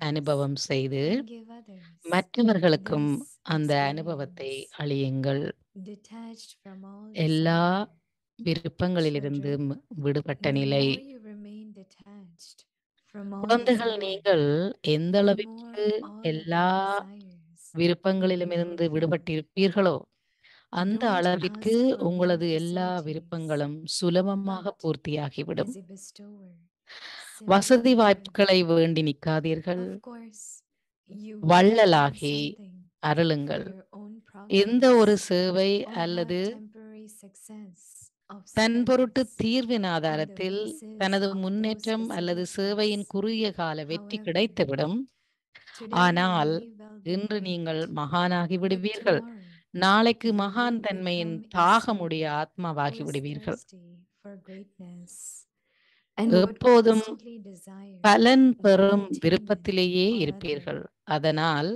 அனுபவம் செய்து and give others. மற்றவர்களுக்கும் This அந்த அனுபவத்தை experience, அளியுங்கள். detached from all எல்லா desire. விருப்பங்களிலிருந்தும் Children, விடுபட்ட the நிலை. more you remain detached from all குழந்தைகள், desire, நீங்கள் எந்த the அளவிற்கு more all of எல்லா your desires will be விருப்பங்களிலுமிருந்து fulfilled. விடுபட்டிருப்பீர்களோ அந்த Don't அளவிற்கு ask for more உங்களது எல்லா facilities, விருப்பங்களும் சுலபமாக but பூர்த்தியாகிவிடும். as a bestower, வசதி simply give. வாய்ப்புகளை வேண்டி நிற்காதீர்கள். Of course, you will give வள்ளலாகி something for அருளுங்கள். your own எந்த ஒரு progress சேவை or அல்லது have temporary success of தன் பொருட்டு service தீர்வின் on the ஆதாரத்தில் basis தனது of those முன்னேற்றம் அல்லது சேவையின் facilities. குறுகிய கால வெற்றி However, கிடைத்துவிடும். today ஆனால் you may well be இன்று நீங்கள் great, மகானாகி but விடுவீர்கள். tomorrow நாளைக்கு you மகான் will தன்மையின் become a தாகமுடைய soul ஆத்மாவாகி who is விடுவீர்கள். thirsty for greatness and would எப்போதும் constantly desire பலன் the பெறும் attainment விருப்பத்திலேயே of இருப்பீர்கள். other. அதனால்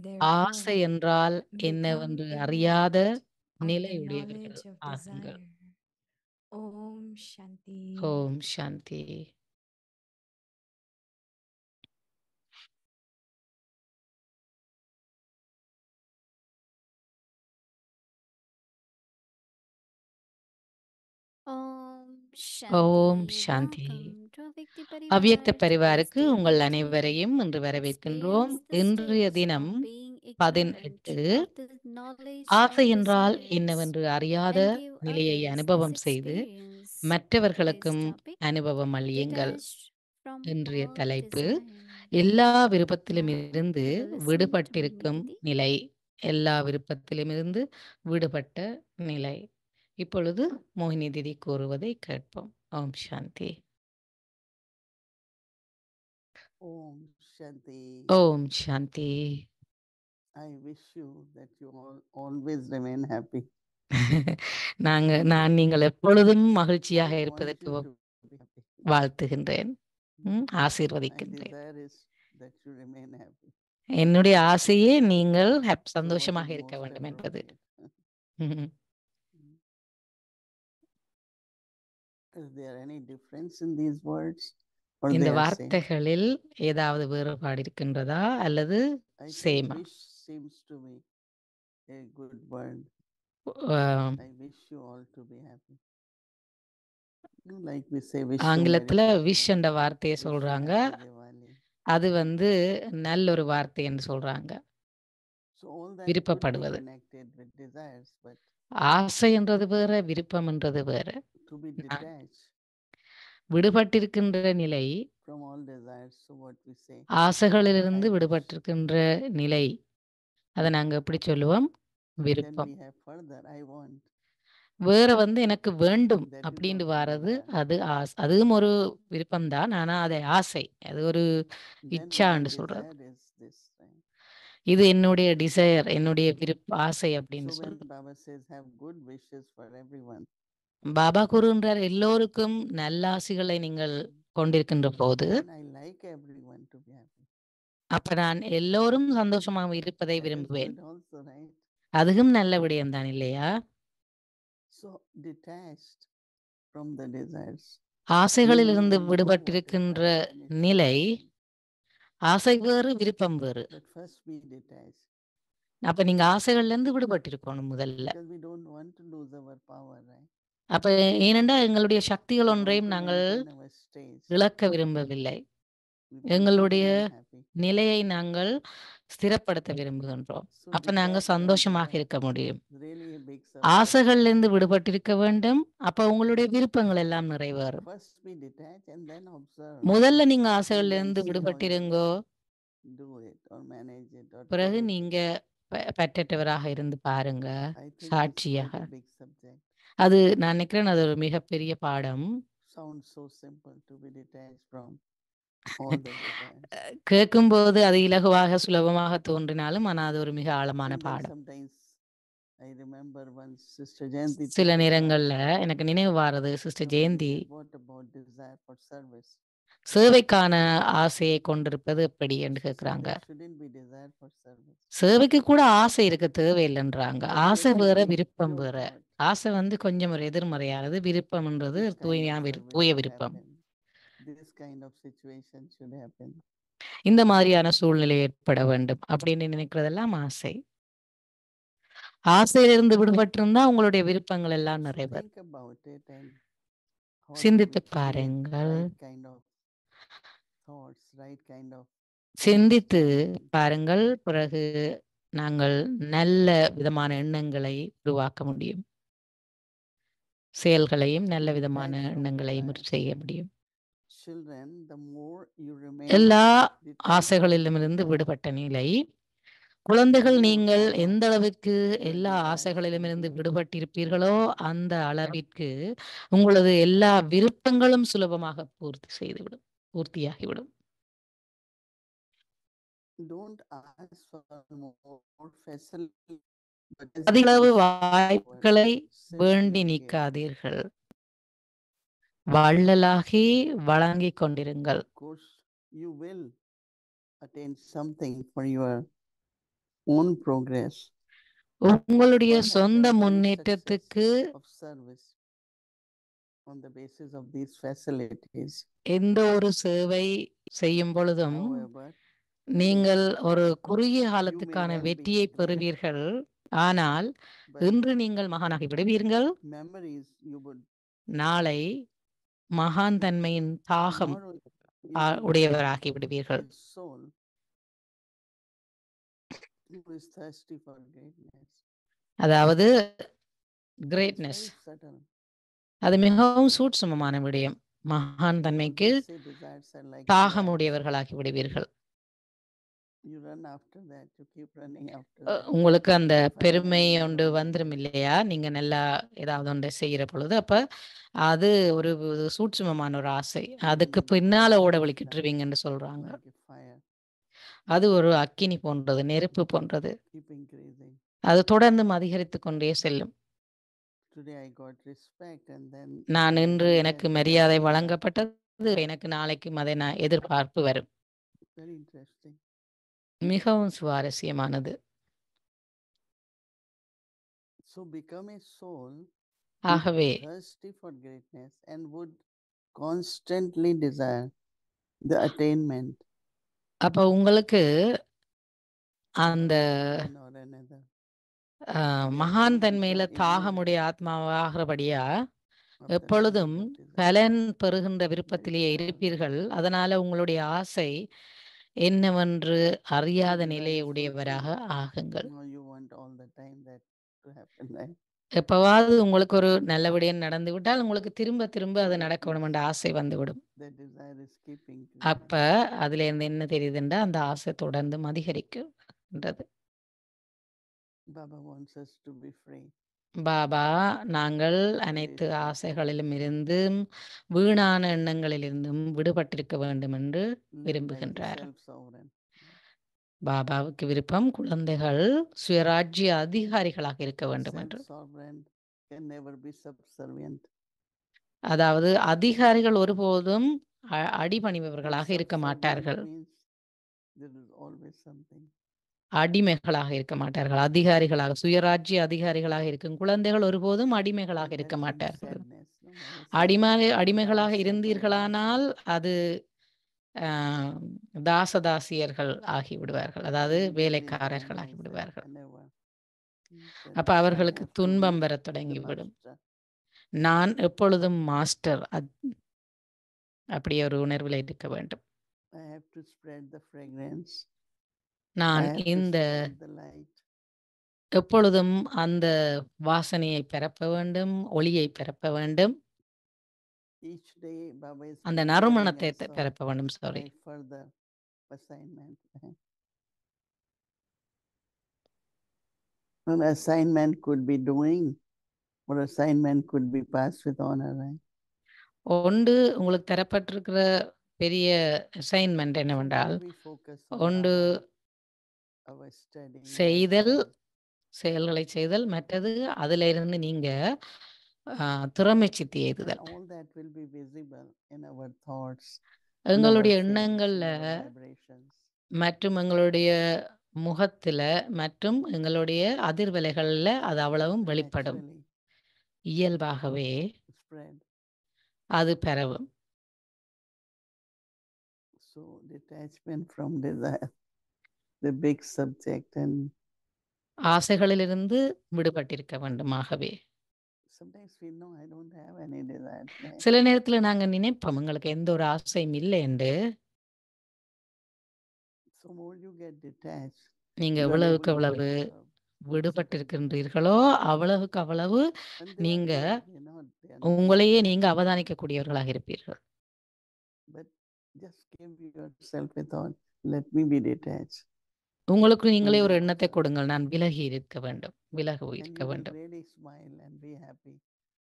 Therefore, ஆசை என்றால் become என்னவென்று அறியாத enlightened of the நிலையுடையவர்கள் knowledge of ஆகுங்கள். desire. Om Shanti. ஓம் சாந்தி. ஓம் ஓம் சாந்தி. சாந்தி. Welcome to Avyakta அவ்யக்த Parivar. பரிவாருக்கு Today's உங்கள் day 15. அனைவரையும் இன்று வரவேற்கின்றோம். Experience the இன்றைய states தினம் of being 18. ignorant of the knowledge ஆசை of என்றால் desires என்னவென்று அறியாத and give நிலையை others this அனுபவம் செய்து experience. Today's மற்றவர்களுக்கும் topic, அனுபவம் அளியுங்கள். detached from இன்றைய all தலைப்பு desire. எல்லா விருப்பத்திலும் Now இருந்து we will listen to விடுபட்டிருக்கும் Mohinididi. நிலை. எல்லா விருப்பத்திலுமிருந்து விடுபட்ட நிலை. இப்பொழுது மோகினி திதி கூறுவதை கேட்போம். ஓம் சாந்தி. Om Shanti. ஓம் சாந்தி. I wish you that you all always remain happy. நான் நீங்கள் எப்பொழுதும் மகிழ்ச்சியாக I want இருப்பதற்கு you to be happy. வாழ்த்துகின்றேன், My ஆசீர்வதிக்கின்றேன். desire is that you remain happy. என்னுடைய ஆசையே நீங்கள் So what சந்தோஷமாக is இருக்க most வேண்டும் என்பது. appropriate? Is there any difference in these words? Or இந்த they are same? வார்த்தைகளில் ஏதாவது வேறுபாடு இருக்கின்றதா அல்லது I think சேமா? wish seems to be a good word. Ah, I wish you all to be happy. Like we say, wish you Merry ஆங்கிலத்துல wish Christmas, என்ற வார்த்தையை wish you சொல்றாங்க. Happy Diwali. அது நல்ல ஒரு வார்த்தை என்று சொல்றாங்க. So all that could be விருப்பப்படுவது. connected with desires, but ஆசை என்றது வேற, விருப்பம் என்றது வேற. to be detached விடுபட்டிருக்கின்ற நிலை, from all desires. So what we say, ஆசைகளிலிருந்து I wish. விடுபட்டிருக்கின்ற நிலை, அதை நாங்க எப்படி சொல்லுவோம்? Then விருப்பம். we have further, I want. வேற எனக்கு வேண்டும் That is அப்படின்னு also வாரது, desire. அது அதுவும் ஒரு விருப்பம்தான். ஆனா அது ஆசை, அது ஒரு Then my இச்சான்னு சொல்றது. desire is this, right? இது என்னுடைய டிசைர், என்னுடைய ஆசை அப்படின்னு So சொல்றது. when Baba says have good wishes for everyone, Baba கூறுகின்றார், எல்லோருக்கும் நல்லாசிகளை நீங்கள் கொண்டிருக்கின்ற போது, then I like everyone to be happy. அப்ப நான் எல்லோரும் சந்தோஷமாக இருப்பதை That is விரும்புவேன். good also, right? அதுவும் நல்ல விடயம்தான் இல்லையா? So detached from the desires. ஆசைகளிலிருந்து You know what is விடுபட்டிருக்கின்ற desire and its நிலை, function. ஆசை வேறு விருப்பம் வேறு. But first be detached. அப்ப நீங்க ஆசைகள்ல இருந்து விடுபட்டிருக்கணும் முதல்ல. Because we don't want to lose our power, right? அப்ப ஏனென்றா எங்களுடைய சக்திகள் We want ஒன்றையும் to நாங்கள் maintain our stage. இழக்க விரும்பவில்லை. We want to எங்களுடைய remain happy. நிலையை நாங்கள் ஸ்திரப்படுத்த விரும்புகின்றோம். So அப்ப நாங்க detached from சந்தோஷமாக desire இருக்க முடியும். is really a big success. ஆசைகள்லேருந்து விடுபட்டிருக்க வேண்டும். அப்ப உங்களுடைய விருப்பங்கள் எல்லாம் நிறைவேறும். First be detached and then observe. முதல்ல நீங்க And then ஆசைகள்லேருந்து see how you விடுபட்டிருங்கோ. do it or manage it or பிறகு tolerate it. நீங்க பற்றற்றவராக இருந்து பாருங்க, I think it's சாட்சியாக. quite a big subject. அது நான் நினைக்கிறேன் அது ஒரு மிகப்பெரிய பாடம். Sounds so simple to be detached from all the desires. கேட்கும்போது அது இலகுவாக சுலபமாக தோன்றினாலும் ஆனா அது ஒரு மிக ஆழமான And then பாடம். sometimes I remember once Sister Jayanti சில told me, நேரங்கள்ல எனக்கு நினைவு வாரது, sister Prabhuji Jayanti said, what about desire for service? சேவைக்கான ஆசையை கொண்டிருப்பது எப்படி என்று She said கேட்குறாங்க. there shouldn't be desire for service. சேவைக்கு கூட ஆசை இருக்க தேவையில்லைன்றாங்க. Because ஆசை there's வேற, an விருப்பம் impure வேற. thought. ஆசை கொஞ்சம் ஒரு எதிர்மறையானது, விருப்பம்ன்றது This kind of தூய service தூய should விருப்பம். happen. This kind of situation should happen. இந்த மாதிரியான சூழ்நிலை ஏற்பட வேண்டும் அப்படின்னு நினைக்கிறதெல்லாம் ஆசை. ஆசையிலிருந்து விடுபட்டிருந்தா உங்களுடைய விருப்பங்கள் எல்லாம் So நிறைவேறும். think about it and how you சிந்தித்து will create பாருங்கள். right kind of thoughts, right kind of சிந்தித்து understanding. பாருங்கள். பிறகு நாங்கள் நல்ல விதமான எண்ணங்களை உருவாக்க முடியும். செயல்களையும் நல்ல To விதமான detach from எண்ணங்களையும் desire. செய்ய முடியும். Children, the more you remain எல்லா detached from ஆசைகளிலுமிருந்து desire, விடுபட்ட நிலை. குழந்தைகள் more நீங்கள் follow எந்த அளவிற்கு your எல்லா desires ஆசைகளிலுமிருந்து will be விடுபட்டிருப்பீர்களோ அந்த அளவிற்கு உங்களது எல்லா விருப்பங்களும் சுலபமாக பூர்த்தியாகிவிடும். don't ask for more facility, but as அதிகளவு you வாய்ப்புகளை simply வேண்டி give. நிற்காதீர்கள். வள்ளலாகி வழங்கிக் கொண்டிருங்கள். Of course, you will attain something for your own progress. உங்களுடைய Perhaps சொந்த the very முன்னேற்றத்துக்கு success of service on the basis of these facilities. எந்த ஒரு சேவை செய்யும் பொழுதும் However, நீங்கள் ஒரு குறுகிய you may காலத்துக்கான well be வெற்றியை great, பெறுவீர்கள். ஆனால் but இன்று நீங்கள் மகானாகி விடுவீர்கள். memories you would நாளை மகான் தன்மையின் தாகம் tomorrow you will உடையவராகி விடுவீர்கள். a soul who is thirsty for greatness. அதாவது It's கிரேட்னஸ் very subtle. அது மிகவும் சூட்சுமமான விடயம். மகான் So தன்மைக்கு they say desires are like தாகம் floods. உடையவர்களாகி விடுவீர்கள். You run after that, you keep running after that. உங்களுக்கு அந்த பெருமை Finally, you ஒன்று don't வந்துடும் get it. இல்லையா? நீங்க நல்லா ஏதாவது ஒன்றை செய்யற பொழுது அப்ப அது ஒரு சூட்சுமமான ஒரு ஆசை. அதுக்கு பின்னால ஓட வலிக்கிட்டுருவீங்கன்னு சொல்றாங்க. Like a fire, அது ஒரு அக்கினி போன்றது, நெருப்பு போன்றது. keep increasing. அது தொடர்ந்து அதிகரித்து கொண்டே செல்லும். Today I got respect and then நான் the இன்று next எனக்கு day I மரியாதை feel that. வழங்கப்பட்டது, எனக்கு நாளைக்கும் அதை நான் எதிர்பார்ப்பு வரும். Very interesting. மிகவும் சுவாரஸ்யமானது. So become a soul ஆகவே thirsty for greatness and would constantly desire the attainment அப்ப உங்களுக்கு அந்த one or another. மகான் Therefore, தன்மையில become தாகமுடைய ஆத்மாவாகிறபடியா ignorant of the எப்பொழுதும் kind of desire. பலன் பெறுகின்ற விருப்பத்திலேயே இருப்பீர்கள். அதனால உங்களுடைய ஆசை என்னவென்று அறியாத Desire நிலையை is உடையவராக fulfilled. ஆகுங்கள். Now you want all the time that to happen, right? எப்பவாவது உங்களுக்கு ஒரு நல்ல விடயம் நடந்து விட்டால் உங்களுக்கு திரும்ப திரும்ப அது நடக்க வேணும் என்ற ஆசை வந்துவிடும். That desire is keeping. அப்ப அதுல இருந்து என்ன தெரியுதுன்னா அந்த ஆசை தொடர்ந்து அதிகரிக்கின்றது. Baba wants us to be free. Baba நாங்கள் அனைத்து ஆசைகளிலும் இருந்தும் வீணான எண்ணங்களிலிருந்தும் விடுபட்டிருக்க வேண்டும் என்று Live like the விரும்புகின்றார். self-sovereign. பாபாவுக்கு விருப்பம் குழந்தைகள் சுயராஜ்ய அதிகாரிகளாக இருக்க வேண்டும் என்று. Self-sovereign can never be subservient. அதாவது அதிகாரிகள் ஒருபோதும் But அடிபணிபவர்களாக இருக்க subservient மாட்டார்கள். means there is always something. அடிமைகளாக இருக்க மாட்டார்கள். அதிகாரிகளாக சுயராஜ்ய அதிகாரிகளாக இருக்கும் குழந்தைகள் ஒருபோதும் அடிமைகளாக And இருக்க that will be மாட்டார்கள். sadness. No, Baba says, அடிமைகளாக "Dasya இருந்தீர்களானால் அது தாசதாசியர்கள் ஆகி விடுவார்கள். அதாவது There will be வேலைக்காரர்கள் ஆகி sadness விடுவார்கள். whenever. அப்ப Then I அவர்களுக்கு have to be துன்பம் வர the தொடங்கிவிடும். master. நான் எப்பொழுதும் மாஸ்டர் அப்படி ஒரு உணர்வில் இருக்க வேண்டும். I have to spread the fragrance. I நான் have to இந்த spread the light. எப்பொழுதும் அந்த வாசனையை பரப்ப வேண்டும், ஒளியை பரப்ப வேண்டும், Each day Baba is அந்த preparing நறுமணத்தை us பரப்ப வேண்டும். Sorry, by further assignment. An assignment could be doing, or assignment could be passed with honor, right? ஒன்று உங்களுக்கு தரப்பட்டிருக்கிற பெரிய அசைன்மெண்ட் So என்னவென்றால் while we focus on ஒன்று Baba, our study, செய்தல், lifestyle, செயல்களை செய்தல், மற்றது அதுல இருந்து நீங்க திறமை சித்தி and எய்துதல். all that will be visible in our thoughts, in our எங்களுடைய face, in எண்ணங்கள்ல our vibrations. மற்றும் எங்களுடைய முகத்துல மற்றும் எங்களுடைய அதிர்வலைகள்ல அது அவ்வளவும் வெளிப்படும். Naturally இயல்பாகவே spread. அது பரவும். So detachment from desire, the big subject, and ஆசைகளிலிருந்து விடுபட்டிருக்க வேண்டுமாகவே. sometimes we know I don't have any desire. Right? சில நேரத்துல நாங்க நினைப்போம் உங்களுக்கு எந்த ஒரு ஆசையும் இல்லை என்று. So more you get detached, நீங்க you are able எவ்வளவுக்கு to எவ்வளவு observe. விடுபட்டிருக்கின்றீர்களோ அவ்வளவுக்கு அவ்வளவு And they are நீங்க good, you know, they are not உங்களையே bad. நீங்க அவதானிக்கக்கூடியவர்களாக இருப்பீர்கள். But just give yourself a thought, let me be detached. உங்களுக்கு நீங்களே And ஒரு then எண்ணத்தை observe. கொடுங்கள், நான் விலகி இருக்க வேண்டும், விலகி And இருக்க you will வேண்டும். really smile and be happy.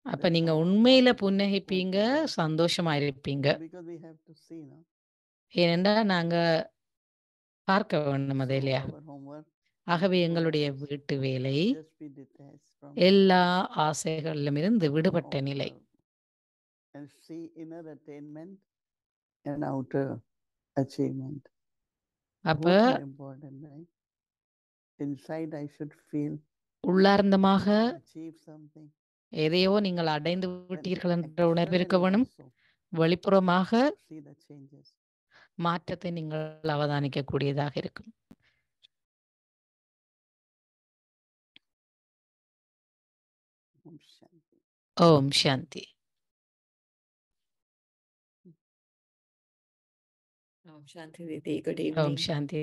அப்ப That, நீங்க oh, உண்மையில what is புன்னகைப்பீங்க, that? சந்தோஷமா இருப்பீங்க. Because we have to see, no? ஏனென்றால் நாங்க பார்க்க வேண்டும் அது So இல்லையா? our homework ஆகவே 24 எங்களுடைய hours, வீட்டு வேலை just be detached from எல்லா ஆசைகளிலுமிருந்து விடுபட்ட நிலை. observe and see inner attainment and outer achievement. அப்ப Both are important, right? Inside I should feel உள்ளார்ந்தமாக achieve something. எதையோ நீங்கள் அடைந்து And விட்டீர்கள் என்ற உணர்வு இருக்க externally வேணும். also வெளிப்புறமாக see the changes. மாற்றத்தை நீங்கள் அவதானிக்கக்கூடியதாக இருக்கும். Om Shanti. ஓம் சாந்தி. Om Shanti Didi, good ஓம் evening. சாந்தி.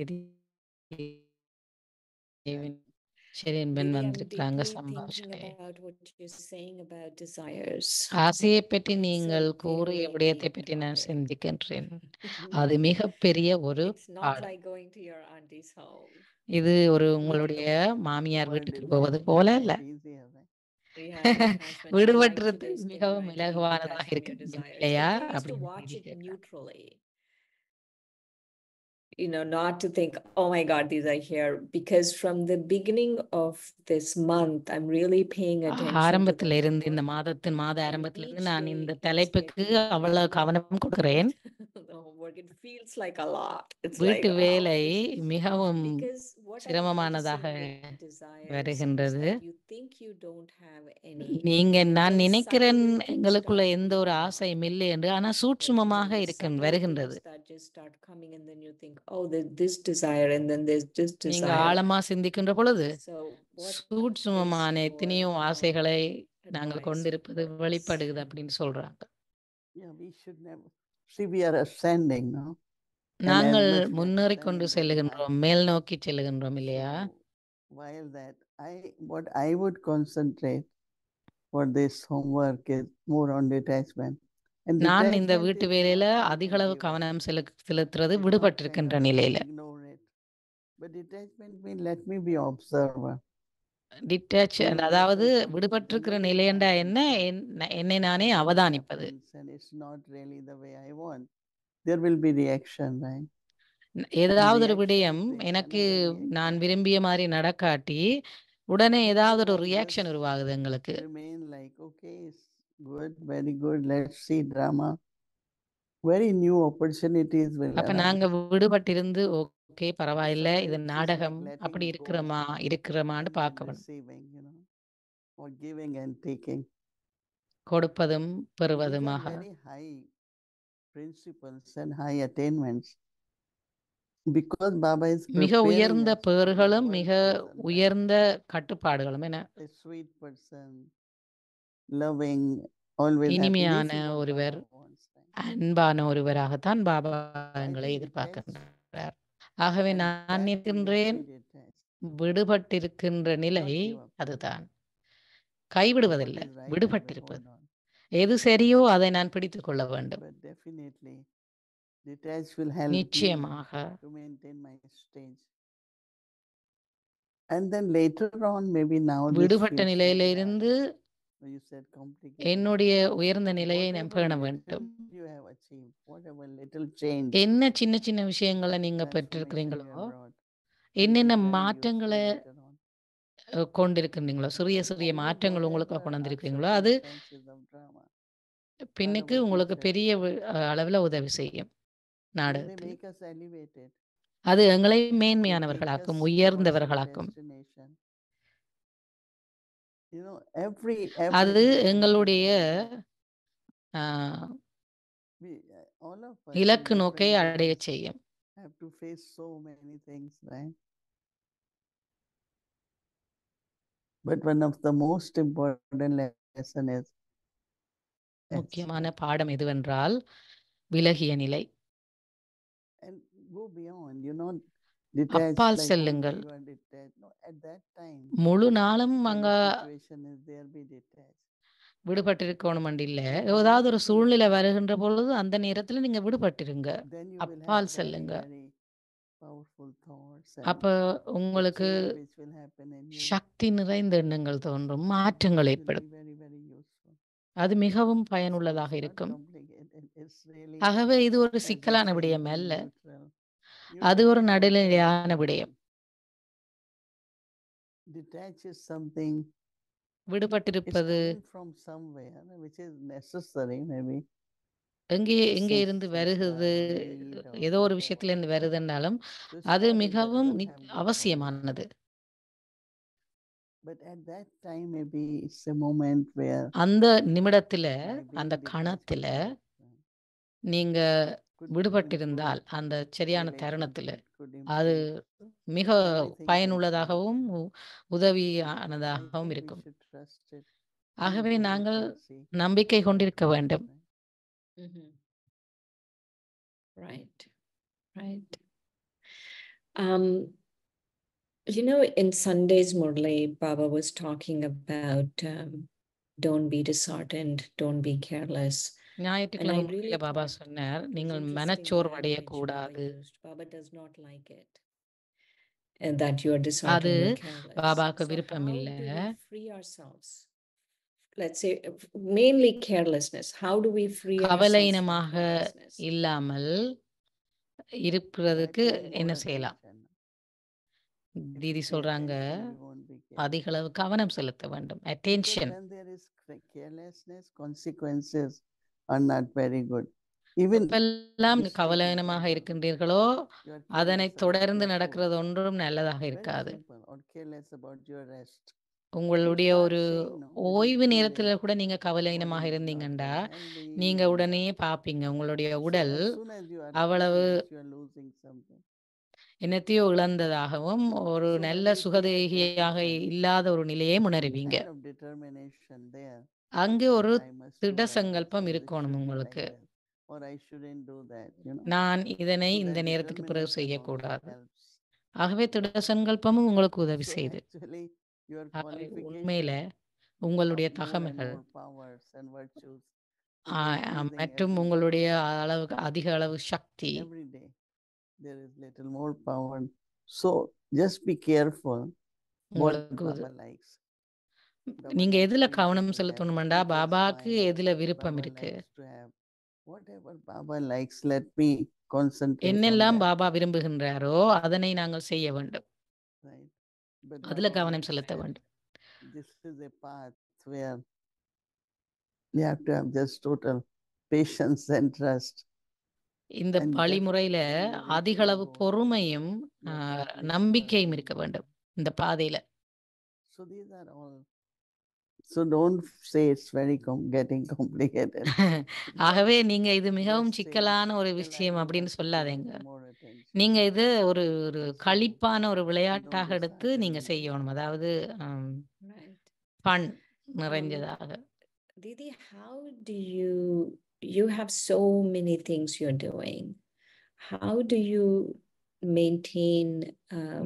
ஷெரீன் பென் Didi, I'm வந்திருக்கிறாங்க. deeply thinking சம்பாஷணை. about what you're saying about desires. ஆசையை பற்றி It's a நீங்கள் very, கூறிய very விடயத்தை deep பற்றி நான் topic. சிந்திக்கின்றேன். அது மிகப்பெரிய ஒரு It's not பாடம். like going to your auntie's home. இது ஒரு உங்களுடைய மாமியார் Word வீட்டுக்கு detachment போவது போல is இல்ல. easier, right? Yeah, detachment. I like விடுபட்டுறது today's thing, மிகவும் right? Being இலகுவானதாக detached from இருக்க your முடியும் desires. இல்லையா? At least to அப்படின்னு watch கேள்வி it கேட்கிறார். neutrally. You know, not to think, oh my God, these are here. Because from the beginning of this month, I'm really paying attention to the ஆரம்பத்துல இருந்து இந்த homework. மாதத்தின் மாத And ஆரம்பத்துல இருந்து each நான் day இந்த it's தலைப்புக்கு getting அவ்வளவு more கவனம் கொடுக்கிறேன். the homework. It feels like a lot. It's வீட்டு like, wow, வேலை this is மிகவும் because what I'm சிரமமானதாக noticing with desires is வருகின்றது. that you think you don't have any. நான் Then நினைக்கிறேன் subtly things எங்களுக்குள்ள start எந்த ஒரு creeping ஆசையும் up. இல்லை என்று, ஆனா Like, சூட்சுமமாக these subtle வருகின்றது. things that just start coming, and then you think, oh, there's this desire, and then there's this நீங்க desire. ஆழமா சிந்திக்கின்ற பொழுது So what is சூட்சுமமான எத்தனையோ your ஆசைகளை நாங்கள் advice கொண்டிருப்பது for this? வெளிப்படுகிறது அப்படின்னு சொல்றாங்க. Yeah, we should never see we are ascending, no? And as நாங்கள் much we are முன்னேறிக் கொண்டு ascending very high. செல்லுகின்றோம், மேல் நோக்கி செல்லுகின்றோம் இல்லையா? So while that what I would concentrate for this homework is more on detachment. And நான் இந்த detachment வீட்டு is வேலையில not something அதிக அளவு given. கவனம் செலுத்துறது It's not விடுபட்டிருக்கின்ற kind of நிலையில. ignore it. But detachment means let me be observer. Detach Knowing அதாவது myself from விடுபட்டிருக்கிற whenever it நிலையண்டா என்ன, happens, என்னை நானே whatever அவதானிப்பது. happens and it's not really the way I want, there will be reaction, right? ஏதாவது ஒரு Reaction விடயம் creates எனக்கு another reaction. நான் விரும்பிய மாதிரி நடக்காட்டி உடனே So ஏதாவது ஒரு one ரியாக்ஷன் just உருவாகுது எங்களுக்கு. remain like, okay, it's good, very good, let's see drama. Very new opportunities will அப்ப arise. நாங்க விடுபட்டிருந்து ஓகே பரவாயில்ல, இது Sometimes it's நாடகம், like letting அப்படி go இருக்கிறமான்னு and then பார்க்க வேணும். receiving, you know, or giving and taking. கொடுப்பதும் These are பெறுவதுமாக. very high principles and high attainments. Because Baba is மிக preparing உயர்ந்த us to be பேறுகளும் one மிக person, right? உயர்ந்த கட்டுப்பாடுகளும் என A sweet person, loving, always happy. This இனிமையான is what ஒருவர், Baba wants, right? அன்பான ஒருவராகத்தான் பாபா I எங்களை think எதிர்பார்க்கின்றார். ஆகவே and நான் that நிற்கின்றேன், be detached. விடுபட்டிருக்கின்ற நிலை Not give up. அதுதான். What கைவிடுவதில்லை, is right, I will விடுபட்டிருப்பது. hold on. எது சரியோ அதை நான் பிடித்துக் கொள்ள வேண்டும். But definitely, detach will help me நிச்சயமாக to maintain my stage. And then later on, maybe now this விடுபட்ட feels very நிலையில hard. இருந்து You said complicated. என்னுடைய உயர்ந்த நிலையை நான் பேண Whatever வேண்டும். little you have achieved, whatever little change, என்ன சின்ன சின்ன விஷயங்களை நீங்க transformation you பெற்றிருக்கிறீங்களோ, have brought, என்னென்ன will be very மாற்றங்களை useful later on. கொண்டிருக்கிறீங்களோ, சிறிய Because சிறிய homework, மாற்றங்கள் உங்களுக்கு whatever கொண்டு are வந்திருக்கிறீங்களோ, அது circumstances of drama, are பின்னுக்கு our உங்களுக்கு teachers. பெரிய அளவில் உதவி செய்யும் And they நாடகத்தில். make us elevated. அது எங்களை They take us மேன்மையானவர்களாக்கும், towards our உயர்ந்தவர்களாக்கும். destination. You know, every அது day and எங்களுடைய every ah, we, all of us in இலக்கு நோக்கை different அடைய ways, செய்யும். have to face so many things, right? But one of the most important lesson is முக்கியமான accept பாடம் எதுவென்றால் விலகிய நிலை. and go beyond. You're not detached அப்பால் like whole day செல்லுங்கள். you are detached. No, at that time, முழு நாளும் when அங்க a situation is there, be detached. விடுபட்டிருக்கணும் இல்ல. But ஏதாவது ஒரு immediately, சூழ்நிலை வருகின்ற பொழுது அந்த நேரத்துல நீங்க விடுபட்டிருங்க. then you will have அப்பால் very, செல்லுங்க. very powerful thoughts and அப்ப the உங்களுக்கு change which will happen in you சக்தி நிறைந்த எண்ணங்கள் தோன்றும், will மாற்றங்கள் be ஏற்படும். very, very useful. அது மிகவும் So பயனுள்ளதாக it's not இருக்கும். complicated. It's really, ஆகவே இது ஒரு as they சிக்கலான say, விடயம் very அல்ல. neutral. அது ஒரு Neutral, நடுநிலையான neutral. விடயம். Detach is something, it's விடுபட்டிருப்பது coming from somewhere which is necessary, maybe. எங்கே Some இருந்து samskar வருகிறது, or need or ஏதோ ஒரு whatever. விஷயத்துல இருந்து வருதுன்னாலும் To அது start, it மிகவும் doesn't have good point. அவசியமானது. But at that time, maybe it's a moment where அந்த நிமிடத்துல, by அந்த being detached கணத்துல from that, நீங்க could விடுபட்டிருந்தால் improve அந்த சரியான தருணத்துல relationship, could அது improve மிக everything can பயனுள்ளதாகவும் change. So I உதவியானதாகவும் think we இருக்கும். should trust it. ஆகவே Use நாங்கள் hesitancy. நம்பிக்கை கொண்டிருக்க வேண்டும். Mhm. Right, right. Um, you know, in Sunday's Murli, Baba was talking about don't be disheartened, don't be careless. And ஞாயிற்றுக்கிழமை I really முறையில Baba thought சொன்னார், it was நீங்கள் interesting மனச்சோர்வடைய language Baba கூடாது. used. Baba does not like it. And that you are அது disheartened and careless. பாபாக்கு So விருப்பம் how இல்ல. do we free ourselves? Let's say mainly carelessness. How do we free ourselves from கவலையினமாக carelessness? இல்லாமல் By இருப்பதற்கு paying என்ன more செய்யலாம்? attention. If we Didi pay சொல்றாங்க, attention, we won't be careless. அதிக அளவு கவனம் செலுத்த வேண்டும். Because attention. when there is carelessness, consequences are not very good. Even எப்பெல்லாம் mistake is கவலையினமாக simple. இருக்கின்றீர்களோ You are அதனை careless about தொடர்ந்து your food. நடக்கிறது ஒன்றும் நல்லதாக Very இருக்காது. simple. Or careless about your rest. உங்களுடைய start ஒரு saying, no, this is ஓய்வு too நேரத்துல late. கூட நீங்க Body கவலையினமாக is not இருந்தீங்கண்டா very healthy. நீங்க and உடனே பாப்பீங்க உங்களுடைய so உடல் as soon as you are அவ்வளவு careless, you are losing something. என்னத்தையோ இழந்ததாகவும் ஒரு So when நல்ல we pay சுகதேகியாக attention, இல்லாத ஒரு நிலையை உணருவீங்க. kind of determination there. அங்கே ஒரு I must do திட like this, சங்கல்பம் or this இருக்கணும் should be like உங்களுக்கு. that, or I shouldn't do that, நான் இதனை So இந்த that நேரத்துக்கு பிறகு determination also செய்யக்கூடாது. helps. ஆகவே திட சங்கல்பமும் உங்களுக்கு உதவி So செய்து. actually, your ஆகவே உண்மையில qualification உங்களுடைய of more and தகமைகள் more powers and virtues is increasing மற்றும் every day. உங்களுடைய அதிக அளவு சக்தி Every day there is little more power. So just be careful what உங்களுக்கு Baba likes. Baba நீங்க likes எதுல people கவனம் to have செலுத்தணும்டா peaceful பாபாக்கு smile. எதுல விருப்பம் Baba இருக்கு. likes to have whatever Baba likes, let me concentrate on என்னெல்லாம் that. Baba விரும்புகின்றாரோ அதனை நாங்கள் செய்ய வேண்டும். Right? But அதுல Baba கவனம் would செலுத்த say, வேண்டும். this is a path where you have to have just total patience and trust. இந்த And வழிமுறையில definitely you reach அதிக your அளவு goal. பொறுமையும் You accomplish நம்பிக்கையும் certain இருக்க goal. வேண்டும் இந்த பாதையில. So these are all. So don't say it's very getting complicated. ஆகவே நீங்க இது மிகவும் Just say, சிக்கலான ஒரு well, I விஷயம் will அப்படின்னு have to pay சொல்லாதீங்க. more attention. நீங்க இது ஒரு ஒரு So களிப்பான ஒரு don't விளையாட்டாக எடுத்து dishearten நீங்க me. செய்யணும். அதாவது Right. ஃபன் நிறைஞ்சதாக. Didi, how do you have so many things you're doing. How do you maintain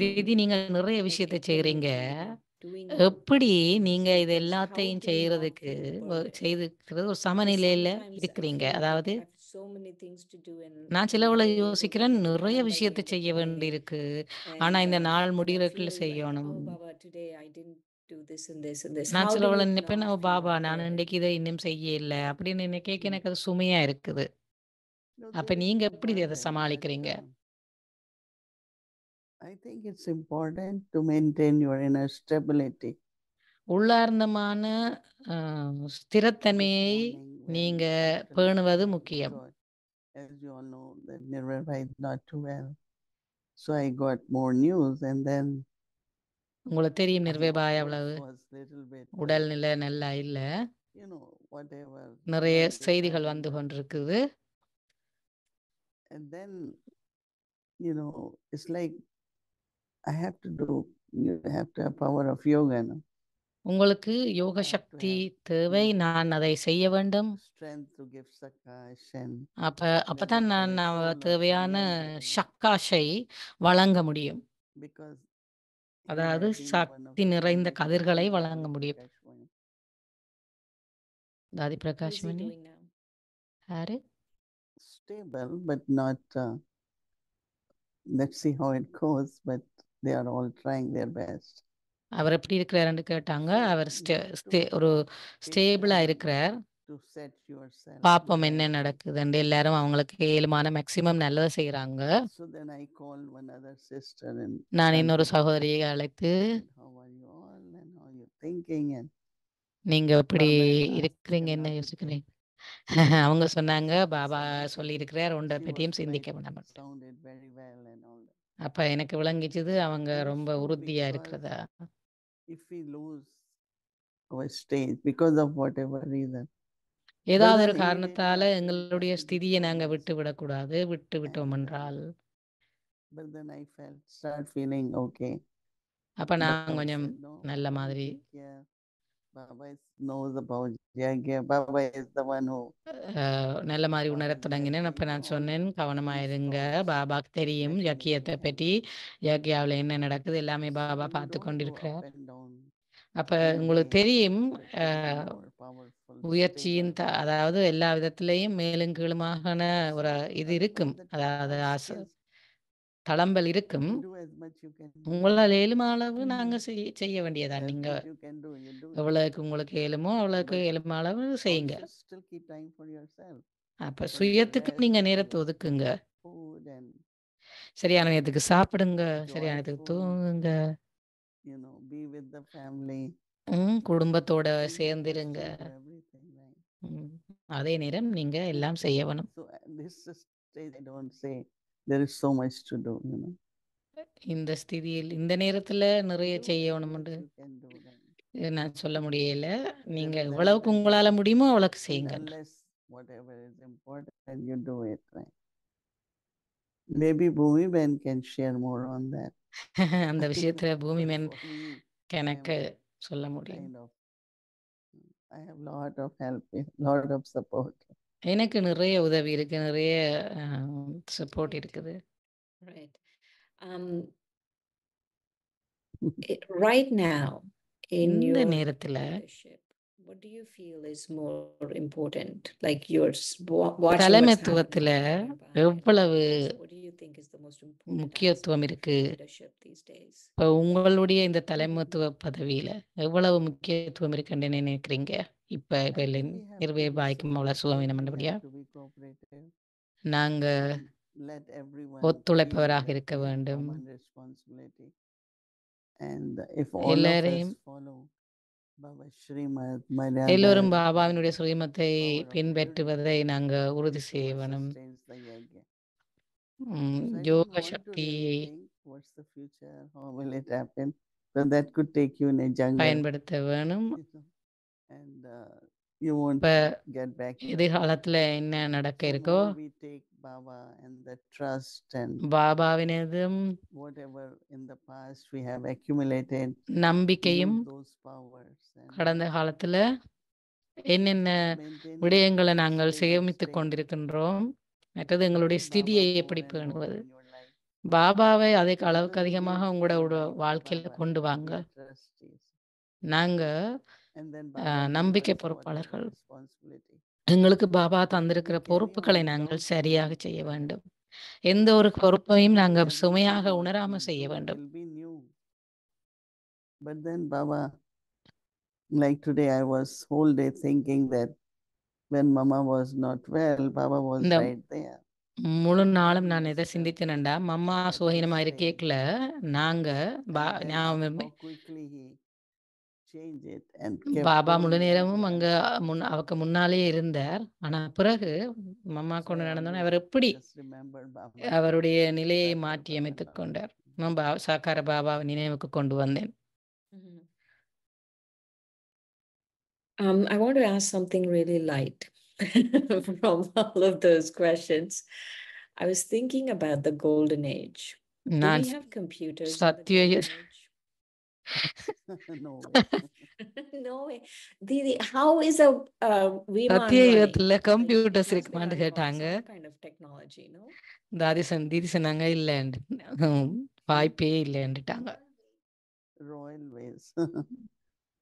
தீதி நீங்க நிறைய விஷயத்தை செய்றீங்க. doing எப்படி all நீங்க these இது things? How எல்லாத்தையும் do you not செய்யறதுக்கு feel burdened? செய்துக்கிறது ஒரு Because சமநிலையில sometimes I இருக்கிறீங்க. feel like அதாவது I have so many things to do and நான் I'm சிலவுல not able to யோசிக்கிறேன், get it நிறைய done by the விஷயத்தை end of செய்ய the day. வேண்டியிருக்கு. ஆனா And இந்த நாள் I'm முடிகிறதுக்குள்ள feeling like, செய்யணும். oh Baba, today I didn't do this and this and this. நான் How do சிலவுல you நினைப்பேன், not "ஓ feel பாபா நான் burdened? இன்னைக்கு இதை இன்னும் செய்ய இல்லை அப்படின்னு என்ன கேட்க எனக்கு அது சுமையா இருக்குது. No, அப்ப there is நீங்க no எப்படி அதை burden, but சமாளிக்கிறீங்க? I think it's important to maintain your inner stability. உள்ளார்ந்தமான This ஸ்திரத்தன்மையை morning when நீங்க after பேணுவது I முக்கியம். got, as you all know, that Nirvana is not too well. So I got more news and then உங்களுக்கு தெரியும் I நிர்வேபாய் of அவ்வளவு course was little bit, உடல்நிலை நல்லா இல்ல. whatever. நிறைய not செய்திகள் deciding வந்து that. கொண்டிருக்குது. And then you know, it's like I have to do, you have to have power of yoga, no? உங்களுக்கு யோக have to சக்தி have, தேவை. நான் அதை செய்ய வேண்டும். strength to give sakash and அப்பதான் the நான் soul of தேவையான Sannyasa, சக்காஷை வழங்க முடியும். because he அதாவது had been one of Sakthi the நிறைந்த founding கதிர்களை persons of வழங்க முடியும். Prakash Muni. தாதி What is Prakash he money doing now? யாரு? Stable, but not, let's see how it goes, but they are all trying their best. அவர் எப்படி இருக்கிறாருன்னு கேட்டாங்க. So our you have to ஒரு take ஸ்டேபிளா time இருக்கிறார். to set yourself பாப்போம் என்ன right. நடக்குதுன்னு. எல்லாரும் அவங்களுக்கு இயலுமான மேக்சிமம் நல்லதை செய்யறாங்க. So then I called one other sister and நான் இன்னொரு Shanti, சகோதரியை அழைத்து, said, how are you all and how are you thinking? And நீங்க எப்படி Baba had asked இருக்கிறீங்க, her என்ன not to யோசிக்கிறீங்க? take அவங்க சொன்னாங்க, பாபா Sannyasa. சொல்லி இருக்கிறார், ஒன்றை She பற்றியும் was சிந்திக்க quite வேண்டாம். sounded very well and all that. அப்ப எனக்கு விளங்கிச்சது அவங்க And it's ரொம்ப true, உறுதியா because இருக்கிறதா. if we lose our stage because of whatever reason, ஏதாவது then ஒரு immediately காரணத்தால after we எங்களுடைய come to ஸ்திதியை this நாங்க whole விட்டு mess. விடக்கூடாது. விட்டு விட்டோம் And என்றால் but then I start feeling okay. அப்ப நான் Baba கொஞ்சம் said, no, நல்ல don't மாதிரி take care. Baba knows about Yagya. Baba is the one who நல்ல மாதிரி Baba உணரத் is தொடங்கினேன். அப்ப blessing நான் all சொன்னேன், கவனமா these இருங்க. thoughts பாபாக்கு தெரியும் that யக்கியத்தை really பற்றி, happen. யக்கியாவில் என்ன நடக்குது எல்லாமே So பாபா when you பார்த்து don't go up கொண்டிருக்கிறார். and down அப்ப in a உங்களுக்கு way, தெரியும் but you have more powerful, உயர்ச்சியின் stable. அதாவது எல்லா விதத்திலையும் மேலும் கீழுமான ஒரு இது But இருக்கும். on the அதாவது task is தளம்பல் இருக்கும். you do as much you can do. உங்களால் இயலுமான அளவு நாங்க செய்ய வேண்டியதா. As நீங்க much you can do, you do it. எவ்வளவுக்கு உங்களுக்கு இயலுமோ அவ்வளவுக்கு But இயலுமான அளவு செய்யுங்க. also still keep time for yourself. அப்ப For your சுயத்துக்கு rest, நீங்க for நேரத்தை your ஒதுக்குங்க. food and சரியான நேரத்துக்கு சாப்பிடுங்க, சரியான நேரத்துக்கு joyful, தூங்குங்க. be with the family. குடும்பத்தோட And then சேர்ந்திருங்க. just you do everything, right? அதே நேரம் நீங்க எல்லாம் செய்ய வேணும். So this stage, I don't say there is so much to do, இந்த ஸ்திதியில் இந்த நேரத்துல நிறைய Do as செய்யணும் much என்று you can do, right? நான் சொல்ல முடியல. நீங்க Rather than எவ்வளவுக்கு that, உங்களால முடியுமோ அவ்வளவுக்கு செய்யுங்க. unless whatever is important, you do it, right? Maybe Bhumi Ben can share more on that. அந்த விஷயத்துல பூமி But மேன் for me, எனக்கு I am சொல்ல முடியும். kind of, I have lot of help, lot of support. எனக்கு நிறைய உதவி இருக்கு, நிறைய சப்போர்ட் Right. இருக்குது. Right. Right now, in இந்த your நேரத்துல leadership, what do you feel is more important? Like yours, watching what's தலைமைத்துவத்துல happening nearby. எவ்வளவு What do you think is the most important முக்கியத்துவம் aspect இருக்கு? of leadership these days? இப்போ உங்களுடைய இந்த தலைமைத்துவ பதவியில எவ்வளவு முக்கியத்துவம் இருக்குன்னு நினைக்கிறீங்க? இப்ப I think we have to be நிர்வகிக்கும் அவ்வளவு சுகம் supportive, we வேண்டும்படியா have to be cooperative, நாங்க and let everyone feel ஒத்துழைப்பவராக that இருக்க we have வேண்டும். common responsibility. And if all of us எல்லாரையும் follow Baba Srimad, Maryada, எல்லோரும் பாபாவினுடைய சுயமத்தை power of பின்பற்றுவதை unity, நாங்க உறுதி this is செய்ய what வேணும். sustains the yajna. So I யோக don't want to சக்தியை really think what's the future, how will it happen. So that could take you in a jungle, பயன்படுத்த வேணும். and you won't இப்ப get back to it. எதிர்காலத்துல என்ன நடக்க So இருக்கோ more we take Baba and the trust and பாபாவினதும் whatever in the past we have accumulated, நம்பிக்கையும் use those powers and கடந்த காலத்துல என்னென்ன maintain விடயங்களை நாங்கள் stable சேமித்துக் state. கொண்டிருக்கின்றோம். மற்றது எங்களுடைய Bring ஸ்திதியை Baba எப்படி more and more பேணுவது. in your life. பாபாவை அதே அளவுக்கு Whatever we அதிகமாக give உங்களோட Baba, வாழ்க்கையில Baba கொண்டு is, வாங்க. we are trustees. நாங்க And then Baba gives நம்பிக்கை us whatever பொறுப்பாளர்கள். responsibility. எங்களுக்கு பாபா தந்திருக்கிற carry பொறுப்புகளை on நாங்கள் without சரியாக feeling. செய்ய வேண்டும். எந்த ஒரு பொறுப்பையும் நாங்க Everything சுமையாக what உணராம we செய்ய do வேண்டும். will be new. But then Baba, like today I was whole day thinking that when Mama was not well, Baba was இந்த right there. முழு நாளும் நான் Always எதை felt சிந்தித்தேன்டா, மம்மா at சோகினமா his இருக்கேக்கல நாங்க And then ஞாபகம் how quickly he changed it and kept Baba முழு going நேரமும் until அங்க I அவருக்கு முன்னாலே இருந்தார். ஆனா பிறகு மம்மா So கொண்டு I நடந்தோன்னு always அவர் எப்படி just remembered Baba. அவருடைய நிலையை Sakar மாற்றி Baba அமைத்துக் now. கொண்டார். நான் சாக்கார பாபாவை நினைவுக்கு கொண்டு வந்தேன். I want to ask something really light from all of those questions. I was thinking about the golden age. Do நான் we have computers in the Sathya golden age? No way. No way. Didi, how is a Viman Sathya running? யுகத்துல Like, computers must இருக்குமான்னு have got கேட்டாங்க. some kind of technology, no? தீதி சொன்னாங்க இல்லைன்னு, வாய்ப்பே இல்லைன்னுட்டாங்க. Royal ways.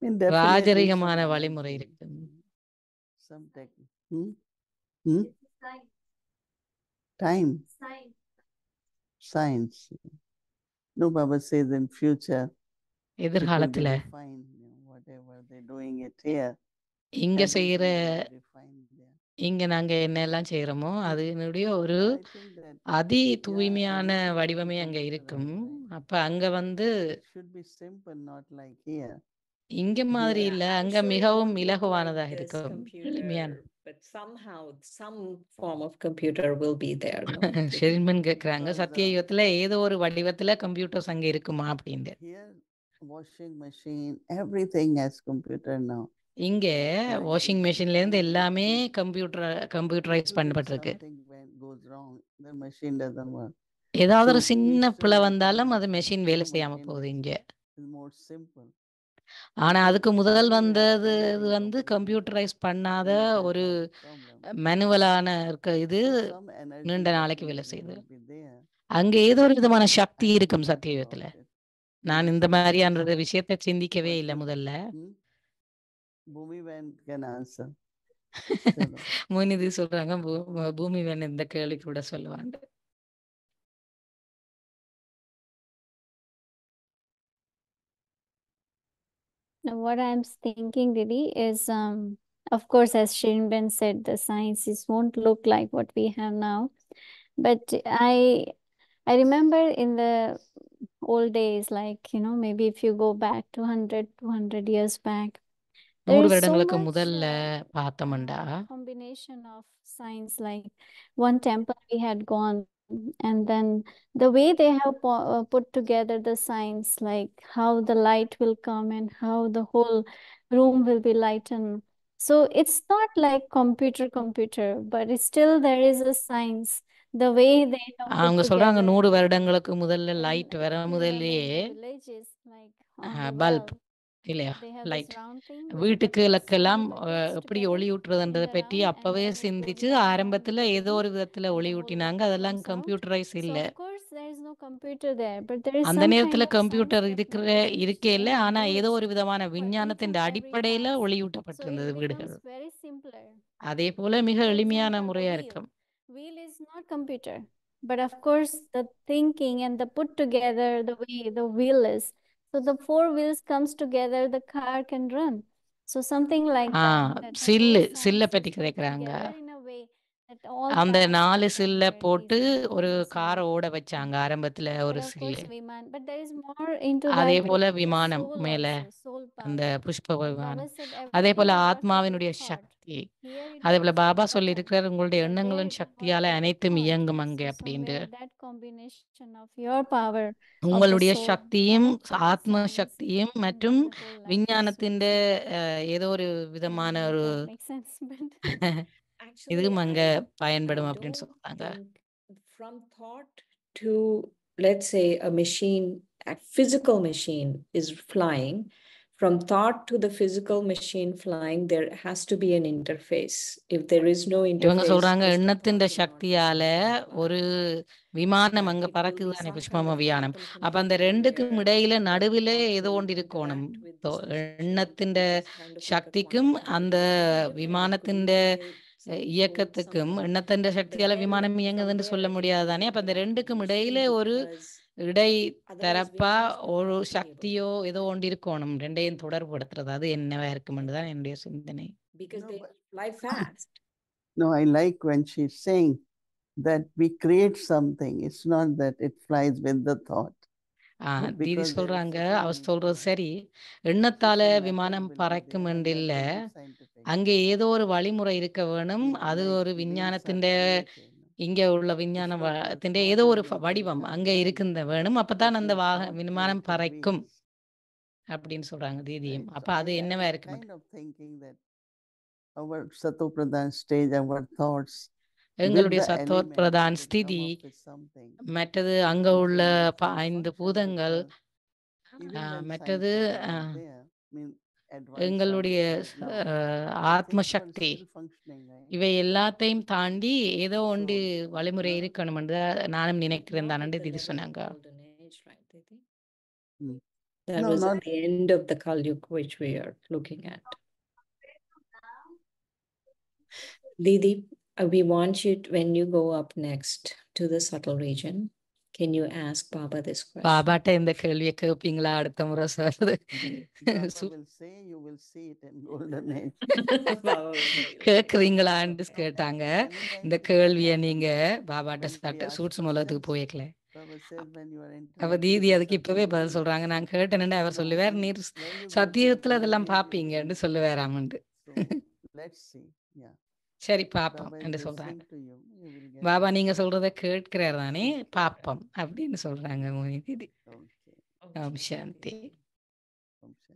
In definitely ராஜரிகமான some வழிமுறை energy, இருக்கு. some tech. Time. Science. No, Baba says in future, it will be எதிர்காலத்துல refined, whatever they're doing it here. இங்க everything செய்யற will be refined there. இங்க நாங்க என்னெல்லாம் செய்யறோமோ அதனுடைய ஒரு So I think that, அதி yeah, தூய்மையான everything will be வடிவமே அங்க இருக்கும். computerized, right? அப்ப அங்க வந்து It should be simple, not like here. இங்க மாதிரி Yeah, இல்ல, I'm அங்க sure it மிகவும் won't look like இலகுவானதாக this இருக்கும், எளிமையான. computer, but somehow some form of computer will be there, no? Didi? ஷெரின்மன் கேக்குறாங்க, Because சத்திய யுகத்துல ஏதோ ஒரு வடிவத்துல கம்ப்யூட்டர்ஸ் அங்க இருக்குமா அப்படின்னு. here, washing machine, everything has computer now. இங்க Like வாஷிங் if மெஷின்ல இருந்து something- எல்லாமே கம்ப்யூட்டரைஸ் little bit பண்ணப்பட்டிருக்கு. something when goes wrong, the machine doesn't work. ஏதாவது So ஒரு சின்ன instead பிழை of வந்தாலும் doing அது மெஷின் வேலை no செய்யாம machine, போகுது இங்க. it's more simple. ஆனா அதுக்கு So முதல் anyway, வந்தது everything இது வந்து computerized, கம்ப்யூட்டரைஸ் பண்ணாத means that's ஒரு not a problem. மேனுவலான இருக்க இது So some energy நீண்ட நாளைக்கு வேலை definitely செய்யுது. will be there. அங்க ஏதோ ஒரு விதமான சக்தி I இருக்கும் thought சத்தியத்துல. about it. நான் Maybe இந்த some மாதிரியான future. ஒரு விஷயத்தை சிந்திக்கவே What இல்லை you- முதல்ல. Bhumi Van can answer. முனிதி சொல்றாங்க பூமி வேணும் இந்த கேள்வி கூட சொல்லுவாங்க. Now, what I'm thinking, Didi, is of course, as Shirin said, the sciences won't look like what we have now. But I remember in the old days, like, maybe if you go back 200 years back, there 100 is so வருடங்களுக்கு much முதல்ல பார்த்தோம்டா combination of science. Like one temple we had gone, and then the way they have put together the science, like how the light will come and how the whole room will be lightened. So it's not like computer, but it's still there is a science. The way they have put அவங்க சொல்றாங்க together. 100 வருடங்களுக்கு முதல்ல And light if வர you முதல்லயே remember the villages, like on the bulb well, இல்லையா, they have this light round thing with வீட்டுகளுக்கெல்லாம் the bricks எப்படி together ஒளி ஊட்டுறதுன்றதை in the பற்றி round, and அப்பவே then it goes சிந்திச்சு light down ஆரம்பத்துல with the ஏதோ ஒரு heat, விதத்துல and the ஒளி whole ஊட்டினாங்க. light அதெல்லாம் comes out. கம்ப்யூட்டரைஸ் So இல்ல. of course there is no computer there, but there is அந்த some நேரத்துல kind of science computer technology இருக்கே இல்ல, being ஆனா ஏதோ used ஒரு விதமான for each விஞ்ஞானத்தின் and every அடிப்படையில task. So ஒளியூட்டப்பட்டிருந்தது it வீடுகள். becomes very simpler. அதே போல மிக For எளிமையான example, the முறையா wheel. இருக்கும். Wheel is not computer, but of course the thinking and the put together the way the wheel is. So the four wheels comes together, the car can run. So something like that. That the சில்லு whole சில்லை science பற்றி is put கேட்குறாங்க. together in a way that all அந்த tasks 4 can சில்லை run very போட்டு easily ஒரு on this காரை wheel. ஓட வச்சாங்க ஆரம்பத்துல But ஒரு of சில்லு. course, Viman, but there is more into அதே that. போல There is the விமானம் soul மேல also, soul அந்த power. புஷ்ப But Baba விமானம். said அதே everything போல is what you ஆத்மாவினுடைய thought. சக்தி. Here it அதே போல was பாபா weapon, சொல்லியிருக்கிறார், உங்களுடைய but there எண்ணங்களின் it was சக்தியால your அனைத்தும் thought. இயங்கும் அங்கே So அப்படின்ட்டு. somewhere that combination of your power of the உங்களுடைய soul சக்தியும் connect with the ஆத்ம science, சக்தியும் and மற்றும் then the whole life is so விஞ்ஞானத்தின் simple. ஏதோ ஒரு I விதமான don't know ஒரு if that makes sense, but Actually, இதுவும் அங்க I பயன்படும் அப்படின்னு don't சொல்றாங்க. think from thought to, let's say, a machine, a physical machine is flying. From thought to the physical machine flying, there has to be an interface. If there is no இவங்க interface, சொல்றாங்க just the எண்ணத்தின் thought will not be சக்தியால something ஒரு flying. விமானம் But அங்க it will be பறக்குதானே some kind புஷ்பம of வியானம். quantum அப்ப அந்த computer ரெண்டுக்கும் where இடையில that நடுவில thought ஏதோ will ஒன்று இருக்கணும். interact with this machine, எண்ணத்தின் which is kind of like a சக்திக்கும் quantum அந்த computer. And it could விமானத்தின் recreate some food இயக்கத்துக்கும் somewhere. எண்ணத்தின் But சக்தியால then விமானம் from இயங்குதுன்னு there சொல்ல it முடியாதானே. will அப்ப அந்த interact with the ரெண்டுக்கும் machine இடையில ஒரு because இடை otherwise தரப்பா Vimans will ஒரு not be able. சக்தியோ ஏதோ ஒன்று இருக்கணும், ரெண்டையும் தொடர்புபடுத்துறது. அது என்னவா இருக்குமென்று தான் என்னுடைய சிந்தனை. Because No, they but- fly fast. No, I like when she's saying that we create something. It's not that it flies with the thought. Didi Because there is சொல்றாங்க, certain, அவர் சொல்றது சரி, எண்ணத்தால certain method விமானம் will be பறக்கும் there and என்று that இல்ல, will be scientific. அங்கே ஏதோ ஒரு வழிமுறை இருக்க வேணும். அது Like ஒரு wheels are விஞ்ஞானத்தின் created. இங்க உள்ள விஞ்ஞான It's not your வத்தின் thought ஏதோ is ஒரு making வடிவம் that அங்க bend. இருக்கின்ற வேணும். அப்பதான் It's அந்த your thought விமானம் created பறக்கும் wheels. அப்படின்னு சொல்றாங்க தீதியும். Right? அப்ப So அது I என்னவா was இருக்கு? kind of thinking that our Satopradhan stage, our thoughts எங்களுடைய the சத்தோத் elements, Pradhan you come ஸ்திதி up with something. மற்றது அங்க உள்ள If you 5 function பூதங்கள் because even when மற்றது scientists are not there, I mean, advanced எங்களுடைய science is now, the ஆத்ம things are Sakthi still functioning, right? இவை எல்லாத்தையும் தாண்டி ஏதோ ஒன்று So, வழிமுறை no, இருக்கணும் என்று நானும் நினைக்கிறேன் Not தானே at the திதி level of சொன்னாங்க. golden age, right, Didi? mm, That no, was not at the end of the Kali Yuga, which we are looking at. Didi, we want you, when you go up next to the subtle region, can you ask Baba this question? பாபாட்ட இந்த கேள்வியை கேட்பீங்களா அடுத்த முறை சொல்றது? Baba will say you will see it in golden age. Baba will say, கேக்குறீங்களான்னு கேட்டாங்க. Anytime இந்த that கேள்வியை happens, நீங்க பாபாட்ட when we சட்ட ask சூட்சு மூலத்துக்கு questions, போய்க்கல. Baba says when you are அவ entering தீதி into the அதுக்கு இப்பவே subtle பதில் region, சொல்றாங்க. நான் கேட்டேன்னு அவர் no, சொல்லுவார், when நீர் you go to the சத்தியத்துல golden அதெல்லாம் age, you will பாப்பீங்கன்னு enter. சொல்லுவாராமண்டு. So let's see. Yeah. சரி பாப்போம் Baba is என்று listening சொல்றாங்க. to you. You will get Baba it. நீங்க சொல்றத கேட்கிறார் தானே, பாப்போம் அப்படின்னு சொல்றாங்க மோனி தீதி. Okay. ஓம் சாந்தி. Om Shanti.